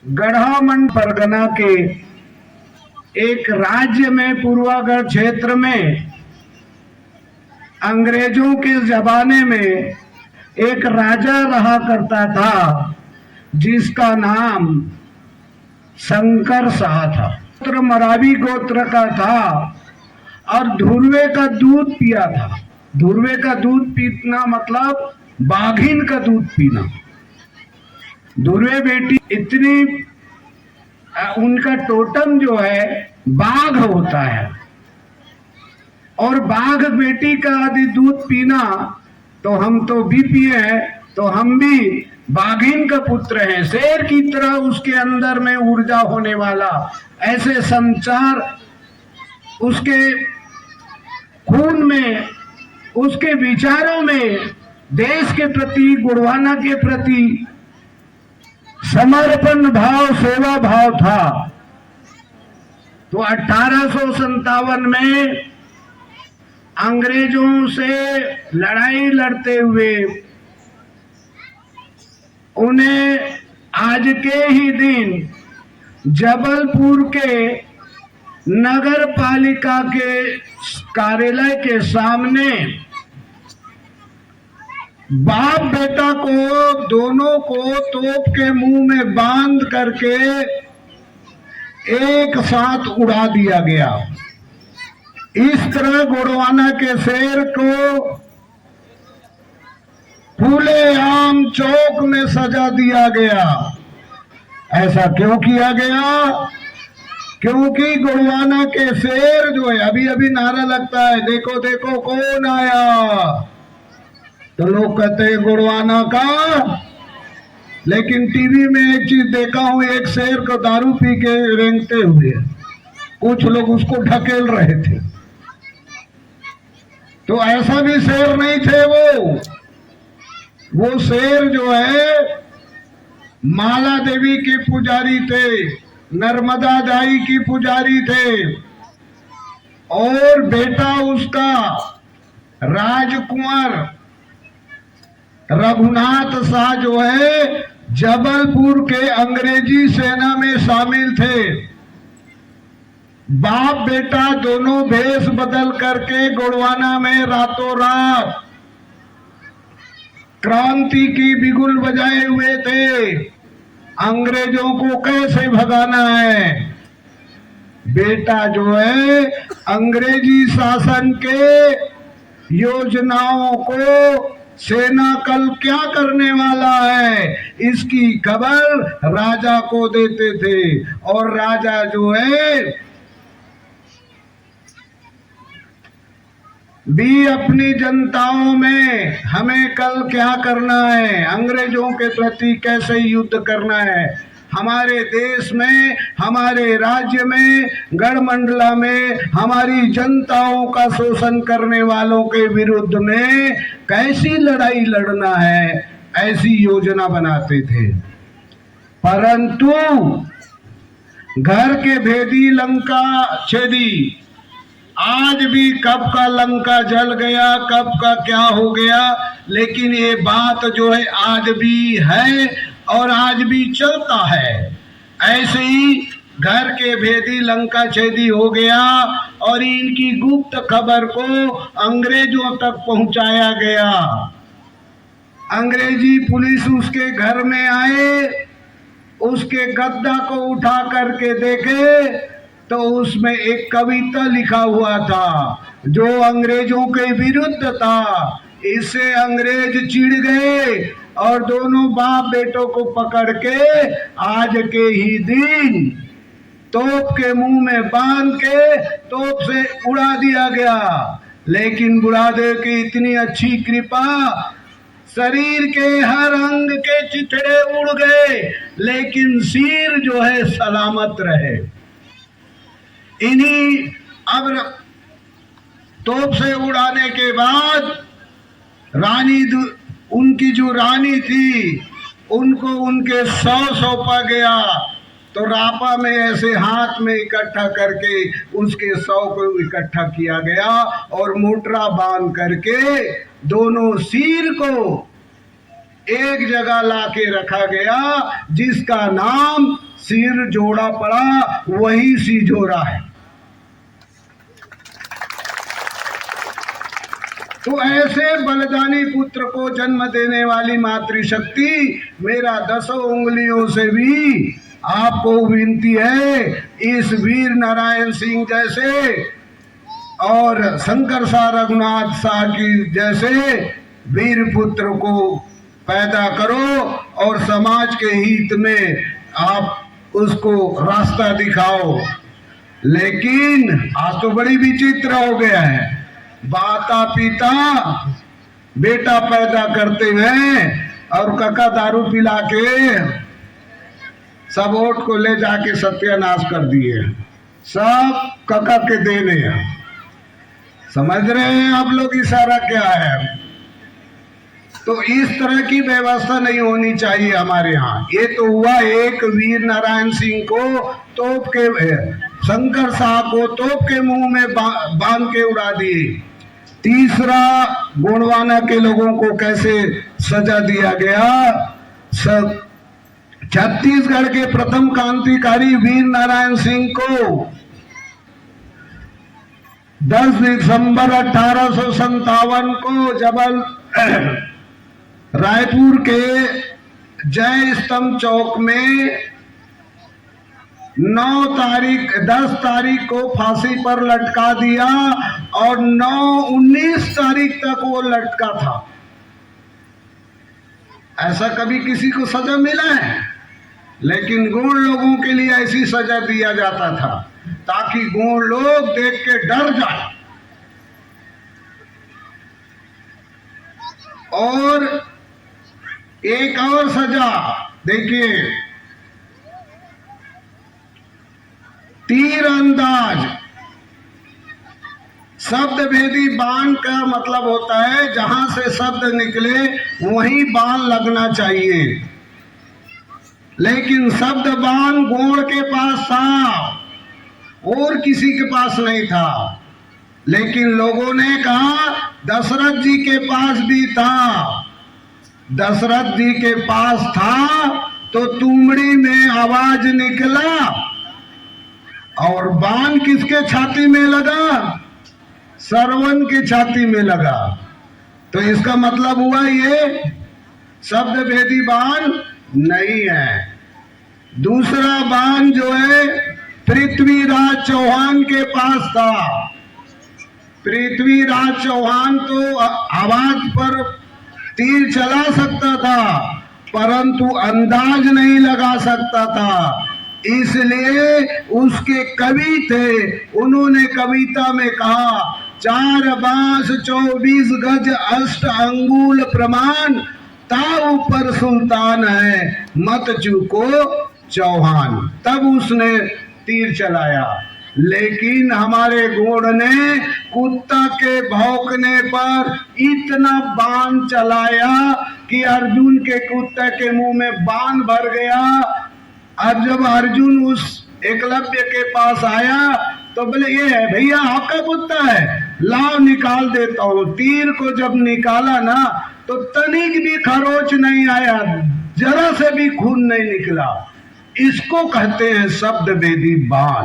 गढ़वामंड परगना के एक राज्य में पूर्वागढ़ क्षेत्र में अंग्रेजों के जमाने में एक राजा रहा करता था जिसका नाम शंकर शाह था। गोत्र मरावी गोत्र का था और धुर्वे का दूध पिया था। धुर्वे का दूध पीना मतलब बाघिन का दूध पीना। धुर्वे बेटी इतनी उनका टोटम जो है बाघ होता है और बाघ बेटी का यदि दूध पीना तो हम तो भी पिए हैं, तो हम भी बाघिन का पुत्र हैं। शेर की तरह उसके अंदर में ऊर्जा होने वाला, ऐसे संचार उसके खून में, उसके विचारों में देश के प्रति, गोंडवाना के प्रति समर्पण भाव, सेवा भाव था। तो 1857 में अंग्रेजों से लड़ाई लड़ते हुए उन्हें आज के ही दिन जबलपुर के नगर पालिका के कार्यालय के सामने बाप बेटा को दोनों को तोप के मुंह में बांध करके एक साथ उड़ा दिया गया। इस तरह गोंडवाना के शेर को खुलेआम चौक में सजा दिया गया। ऐसा क्यों किया गया? क्योंकि गोंडवाना के शेर जो है, अभी अभी नारा लगता है, देखो देखो कौन आया, तो लोग कहते हैं गोंडवाना का। लेकिन टीवी में एक चीज देखा हूं, एक शेर को दारू पी के रेंगते हुए कुछ लोग उसको ढकेल रहे थे। तो ऐसा भी शेर नहीं थे वो शेर जो है माला देवी के पुजारी थे, नर्मदा दाई की पुजारी थे और बेटा उसका राजकुमार रघुनाथ शाह जो है जबलपुर के अंग्रेजी सेना में शामिल थे। बाप बेटा दोनों भेष बदल करके गोंडवाना में रातों रात क्रांति की बिगुल बजाए हुए थे। अंग्रेजों को कैसे भगाना है। बेटा जो है अंग्रेजी शासन के योजनाओं को सेना कल क्या करने वाला है, इसकी खबर राजा को देते थे और राजा जो है भी अपनी जनताओं में हमें कल क्या करना है, अंग्रेजों के प्रति कैसे युद्ध करना है, हमारे देश में, हमारे राज्य में, गढ़मंडला में हमारी जनताओं का शोषण करने वालों के विरुद्ध में कैसी लड़ाई लड़ना है, ऐसी योजना बनाते थे। परंतु घर के भेदी लंका छेदी, आज भी कब का लंका जल गया, कब का क्या हो गया, लेकिन ये बात जो है आज भी है और आज भी चलता है। ऐसे ही घर के भेदी लंका छेदी हो गया और इनकी गुप्त खबर को अंग्रेजों तक पहुंचाया गया। अंग्रेजी पुलिस उसके घर में आए, उसके गद्दा को उठा करके देखे तो उसमें एक कविता लिखा हुआ था जो अंग्रेजों के विरुद्ध था। इससे अंग्रेज चिढ़ गए और दोनों बाप बेटों को पकड़ के आज के ही दिन तोप के मुंह में बांध के तोप से उड़ा दिया गया। लेकिन बुढ़ादेव की इतनी अच्छी कृपा, शरीर के हर अंग के चिथड़े उड़ गए लेकिन सिर जो है सलामत रहे। इन्हीं अब तोप से उड़ाने के बाद रानी, उनकी जो रानी थी उनको उनके 100 सौंपा गया। तो रापा में ऐसे हाथ में इकट्ठा करके उसके 100 को इकट्ठा किया गया और मोटरा बांध करके दोनों सिर को एक जगह लाके रखा गया जिसका नाम सिर जोड़ा पड़ा वही सिजोरा है। तो ऐसे बलिदानी पुत्र को जन्म देने वाली मातृशक्ति, मेरा 10 उंगलियों से भी आपको विनती है, इस वीर नारायण सिंह जैसे और शंकर शाह रघुनाथ शाह की जैसे वीर पुत्र को पैदा करो और समाज के हित में आप उसको रास्ता दिखाओ। लेकिन आज तो बड़ी विचित्र हो गया है, माता पिता बेटा पैदा करते हैं और काका दारू पिला के सब वोट को ले जाके सत्यानाश कर दिए, सब काका के देने हैं। समझ रहे हैं आप लोग इशारा क्या है? तो इस तरह की व्यवस्था नहीं होनी चाहिए हमारे यहाँ। ये तो हुआ एक वीर नारायण सिंह को तोप के, शंकर शाह को तोप के मुंह में बांध के उड़ा दिए। तीसरा, गोंडवाना के लोगों को कैसे सजा दिया गया। छत्तीसगढ़ के प्रथम क्रांतिकारी वीर नारायण सिंह को 10 दिसंबर 1857 को जबल रायपुर के जय स्तंभ चौक में 10 तारीख को फांसी पर लटका दिया और 19 तारीख तक वो लटका था। ऐसा कभी किसी को सजा मिला है? लेकिन गौड़ लोगों के लिए ऐसी सजा दिया जाता था ताकि गौड़ लोग देख के डर जाए। और एक और सजा देखिए, तीरंदाज शब्द भेदी बाण का मतलब होता है जहां से शब्द निकले वहीं बाण लगना चाहिए। लेकिन शब्द बाण गौड़ के पास था और किसी के पास नहीं था। लेकिन लोगों ने कहा दशरथ जी के पास भी था। दशरथ जी के पास था तो तुमड़ी में आवाज निकला और बाण किसके छाती में लगा? सरवन के छाती में लगा। तो इसका मतलब हुआ ये शब्द भेदी बाण नहीं है। दूसरा बाण जो है पृथ्वीराज चौहान के पास था। पृथ्वीराज चौहान तो आवाज पर तीर चला सकता था परंतु अंदाज नहीं लगा सकता था। इसलिए उसके कवि थे, उन्होंने कविता में कहा 4 बांस 24 गज 8 अंगुल प्रमाण, ताऊ पर सुल्तान है मत चूको चौहान। तब उसने तीर चलाया। लेकिन हमारे गौड़ ने कुत्ता के भौंकने पर इतना बाण चलाया कि अर्जुन के कुत्ते के मुंह में बाण भर गया। अब जब अर्जुन उस एकलव्य के पास आया तो बोले ये है भैया आपका कुत्ता है, लाओ निकाल देता हूँ। तीर को जब निकाला ना तो तनिक भी खरोच नहीं आया, जरा से भी खून नहीं निकला। इसको कहते हैं शब्द भेदी बाण।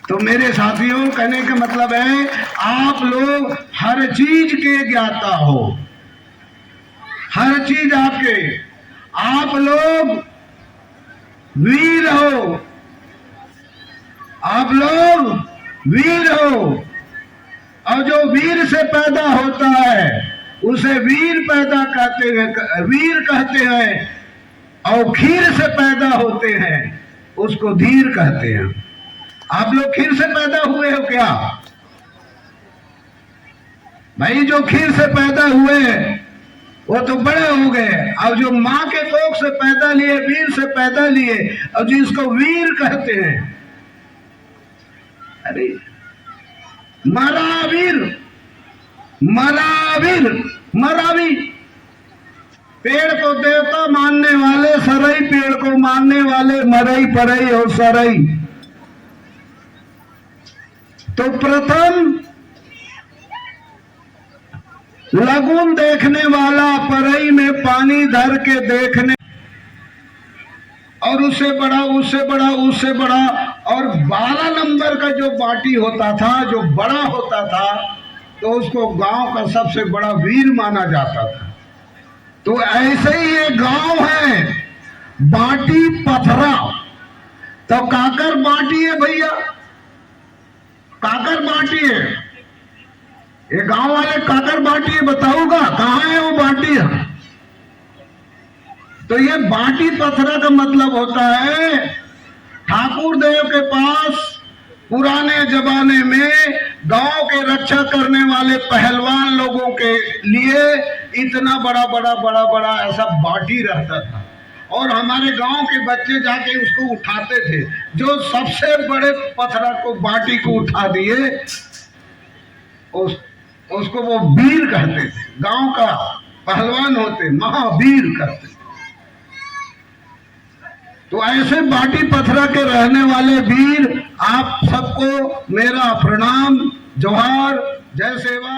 तो मेरे साथियों, कहने का मतलब है आप लोग हर चीज के ज्ञाता हो, हर चीज आपके, आप लोग वीर हो, आप लोग वीर हो। और जो वीर से पैदा होता है उसे वीर पैदा कहते हैं, वीर कहते हैं। और खीर से पैदा होते हैं उसको धीर कहते हैं। आप लोग खीर से पैदा हुए हो क्या भाई? जो खीर से पैदा हुए वो तो बड़े हो गए। और जो माँ के कोख से पैदा लिए, वीर से पैदा लिए, और जिसको वीर कहते हैं, अरे मरावीर, मरावीर, मरावी। पेड़ को देवता मानने वाले, सरई पेड़ को मानने वाले, मरई परई और सरई। तो प्रथम लगुन देखने वाला परई में पानी धर के देखने और उससे बड़ा, उससे बड़ा, उससे बड़ा, और 12 नंबर का जो बाटी होता था, जो बड़ा होता था, तो उसको गांव का सबसे बड़ा वीर माना जाता था। तो ऐसे ही ये गांव है बाटी पथरा। तो काकर बाटी है भैया, काकर बाटी है, ये गांव वाले काकर बाटी है, बताऊंगा कहाँ है वो बाटी है। तो ये बाटी पथरा का मतलब होता है ठाकुर देव के पास पुराने जमाने में गांव के रक्षा करने वाले पहलवान लोगों के लिए इतना बड़ा बड़ा बड़ा बड़ा ऐसा बाटी रहता था, और हमारे गांव के बच्चे जाके उसको उठाते थे। जो सबसे बड़े पथरा को, बाटी को उठा दिए, उसको वो वीर कहते थे, गांव का पहलवान होते, महावीर कहते। तो ऐसे बाटी पथरा के रहने वाले वीर, आप सबको मेरा प्रणाम, जोहार, जय सेवा।